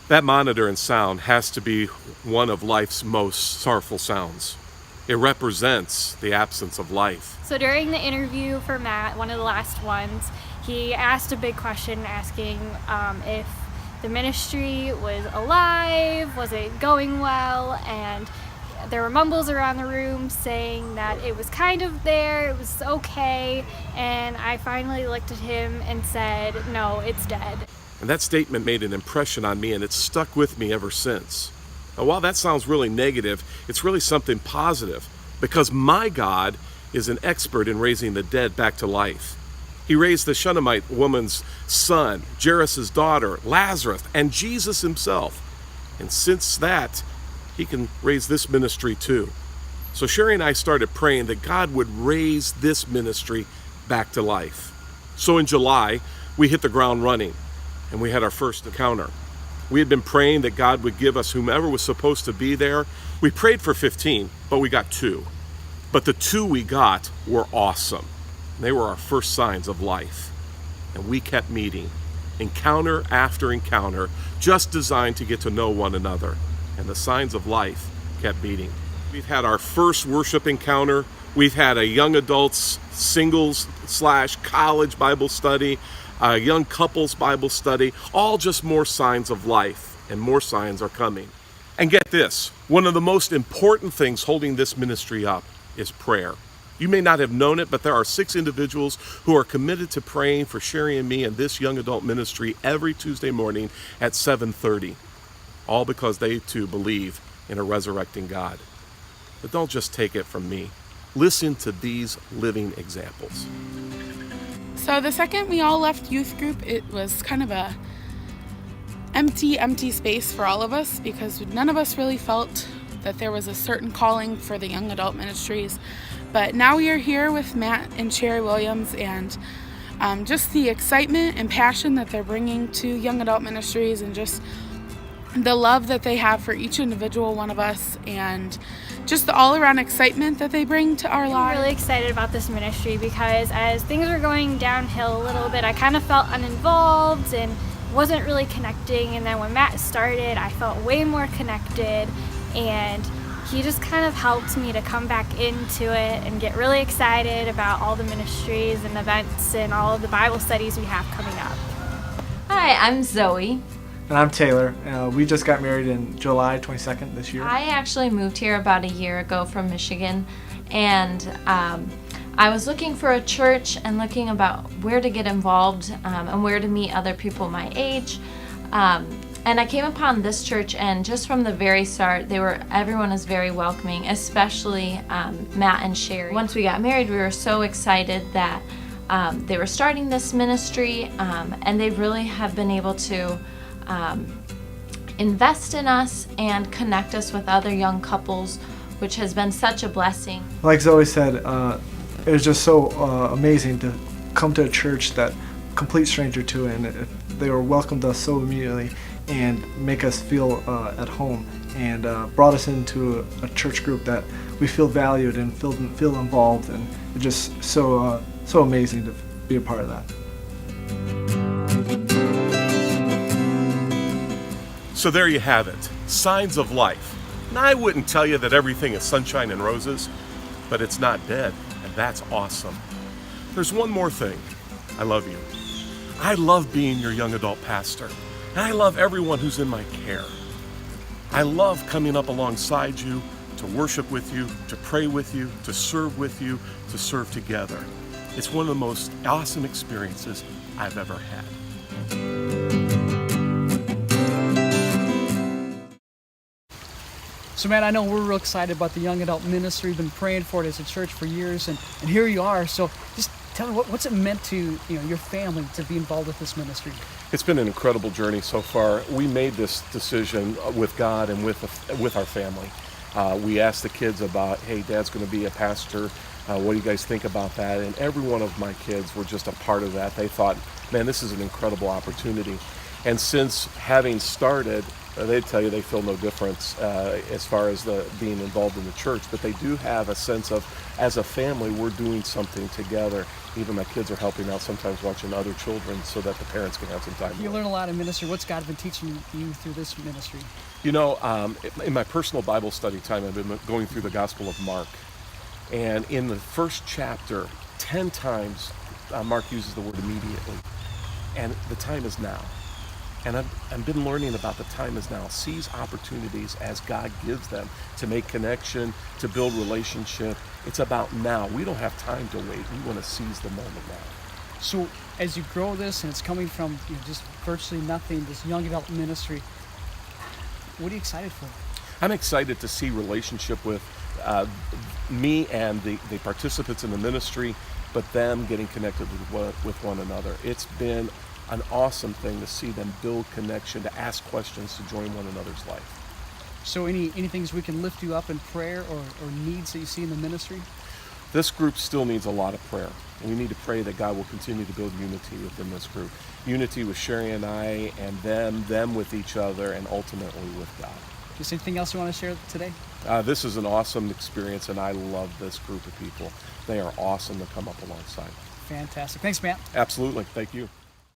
That monitor and sound has to be one of life's most sorrowful sounds. It represents the absence of life. So during the interview for Matt, one of the last ones, he asked a big question asking if the ministry was alive, was it going well, and there were mumbles around the room saying that it was kind of there, it was okay, and I finally looked at him and said, no, it's dead. And that statement made an impression on me, and it's stuck with me ever since. Now, while that sounds really negative, it's really something positive, because my God is an expert in raising the dead back to life. He raised the Shunammite woman's son, Jairus' daughter, Lazarus, and Jesus himself. And since that, he can raise this ministry too. So Sherry and I started praying that God would raise this ministry back to life. So in July, we hit the ground running, and we had our first encounter. We had been praying that God would give us whomever was supposed to be there. We prayed for 15, but we got 2. But the 2 we got were awesome. They were our first signs of life. And we kept meeting, encounter after encounter, just designed to get to know one another. And the signs of life kept meeting. We've had our first worship encounter. We've had a young adults singles/college Bible study, a young couples Bible study, all just more signs of life, and more signs are coming. And get this, one of the most important things holding this ministry up is prayer. You may not have known it, but there are 6 individuals who are committed to praying for Sherry and me and this young adult ministry every Tuesday morning at 7:30, all because they too believe in a resurrecting God. But don't just take it from me. Listen to these living examples. So the second we all left youth group, it was kind of a empty space for all of us, because none of us really felt that there was a certain calling for the young adult ministries. But now we are here with Matt and Sherry Williams, and just the excitement and passion that they're bringing to young adult ministries, and just the love that they have for each individual one of us, and just the all-around excitement that they bring to our lives. I'm really excited about this ministry because as things were going downhill a little bit, I kind of felt uninvolved and wasn't really connecting. And then when Matt started, I felt way more connected, and he just kind of helped me to come back into it and get really excited about all the ministries and events and all of the Bible studies we have coming up. Hi, I'm Zoe. And I'm Taylor. We just got married in July 22nd this year. I actually moved here about a year ago from Michigan, and I was looking for a church and looking about where to get involved and where to meet other people my age. And I came upon this church, and just from the very start, everyone was very welcoming, especially Matt and Sherry. Once we got married, we were so excited that they were starting this ministry, and they really have been able to invest in us and connect us with other young couples, which has been such a blessing. Like Zoe said, it was just so amazing to come to a church that complete stranger to, and they were welcomed us so immediately and make us feel at home, and brought us into a church group that we feel valued and feel involved, and it's just so amazing to be a part of that. So there you have it, signs of life. Now, I wouldn't tell you that everything is sunshine and roses, but it's not dead, and that's awesome. There's one more thing. I love you. I love being your young adult pastor, and I love everyone who's in my care. I love coming up alongside you, to worship with you, to pray with you, to serve together. It's one of the most awesome experiences I've ever had. So Matt, I know we're real excited about the young adult ministry. We've been praying for it as a church for years, and here you are. So just tell me, what's it meant to your family to be involved with this ministry? It's been an incredible journey so far. We made this decision with God and with our family. We asked the kids about, hey, Dad's going to be a pastor. What do you guys think about that? And every one of my kids were just a part of that. They thought, man, this is an incredible opportunity. And since having started, They tell you they feel no difference as far as being involved in the church, but they do have a sense of, as a family, we're doing something together. Even my kids are helping out sometimes watching other children so that the parents can have some time. You learn a lot in ministry. What's God been teaching you through this ministry? You know, in my personal Bible study time, I've been going through the Gospel of Mark. And in the first chapter, 10 times Mark uses the word immediately. And the time is now. And I've been learning about the time is now. Seize opportunities as God gives them to make connection, to build relationship. It's about now. We don't have time to wait. We want to seize the moment now. So as you grow this, and it's coming from just virtually nothing, this young adult ministry, what are you excited for? I'm excited to see relationship with me and the participants in the ministry, but them getting connected with one another. It's been an awesome thing to see them build connection, to ask questions, to join one another's life. So any things we can lift you up in prayer or needs that you see in the ministry? This group still needs a lot of prayer. We need to pray that God will continue to build unity within this group. Unity with Sherry and I, and them with each other, and ultimately with God. Is there anything else you want to share today? This is an awesome experience, and I love this group of people. They are awesome to come up alongside. Fantastic. Thanks, Matt. Absolutely. Thank you.